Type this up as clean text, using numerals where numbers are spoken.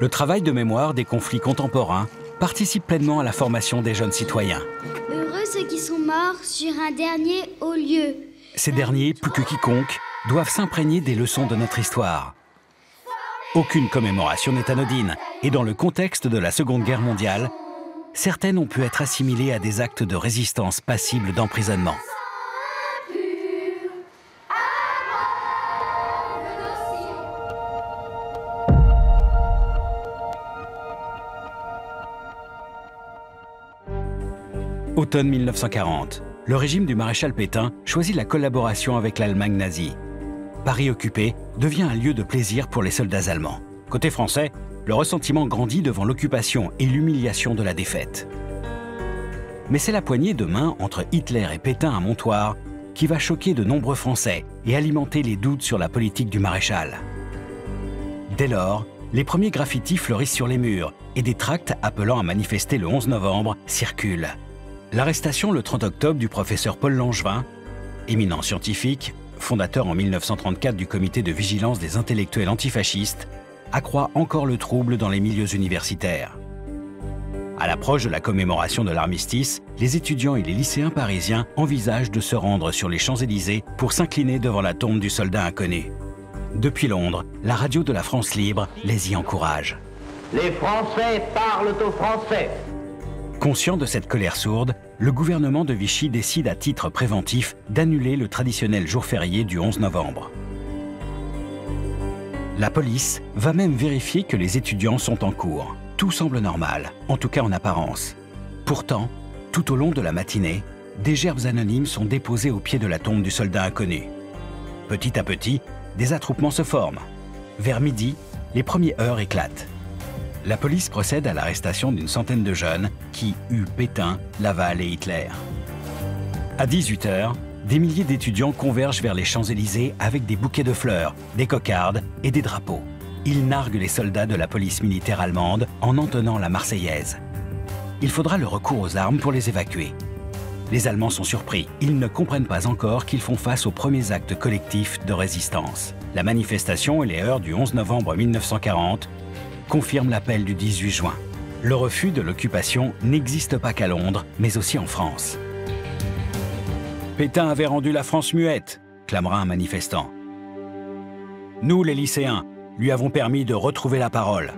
Le travail de mémoire des conflits contemporains participe pleinement à la formation des jeunes citoyens. Heureux ceux qui sont morts sur un dernier haut lieu. Ces derniers, plus que quiconque, doivent s'imprégner des leçons de notre histoire. Aucune commémoration n'est anodine, et dans le contexte de la Seconde Guerre mondiale, certaines ont pu être assimilées à des actes de résistance passibles d'emprisonnement. Automne 1940, le régime du maréchal Pétain choisit la collaboration avec l'Allemagne nazie. Paris occupé devient un lieu de plaisir pour les soldats allemands. Côté français, le ressentiment grandit devant l'occupation et l'humiliation de la défaite. Mais c'est la poignée de main entre Hitler et Pétain à Montoire qui va choquer de nombreux Français et alimenter les doutes sur la politique du maréchal. Dès lors, les premiers graffitis fleurissent sur les murs et des tracts appelant à manifester le 11 novembre circulent. L'arrestation le 30 octobre du professeur Paul Langevin, éminent scientifique, fondateur en 1934 du comité de vigilance des intellectuels antifascistes, accroît encore le trouble dans les milieux universitaires. À l'approche de la commémoration de l'armistice, les étudiants et les lycéens parisiens envisagent de se rendre sur les Champs-Élysées pour s'incliner devant la tombe du soldat inconnu. Depuis Londres, la radio de la France libre les y encourage. Les Français parlent aux Français. Conscient de cette colère sourde, le gouvernement de Vichy décide à titre préventif d'annuler le traditionnel jour férié du 11 novembre. La police va même vérifier que les étudiants sont en cours. Tout semble normal, en tout cas en apparence. Pourtant, tout au long de la matinée, des gerbes anonymes sont déposées au pied de la tombe du soldat inconnu. Petit à petit, des attroupements se forment. Vers midi, les premiers heurts éclatent. La police procède à l'arrestation d'une centaine de jeunes qui huent Pétain, Laval et Hitler. À 18 h, des milliers d'étudiants convergent vers les Champs-Élysées avec des bouquets de fleurs, des cocardes et des drapeaux. Ils narguent les soldats de la police militaire allemande en entonnant la Marseillaise. Il faudra le recours aux armes pour les évacuer. Les Allemands sont surpris. Ils ne comprennent pas encore qu'ils font face aux premiers actes collectifs de résistance. La manifestation et les heurts du 11 novembre 1940 confirment l'appel du 18 juin. Le refus de l'occupation n'existe pas qu'à Londres, mais aussi en France. Pétain avait rendu la France muette, clamera un manifestant. Nous, les lycéens, lui avons permis de retrouver la parole.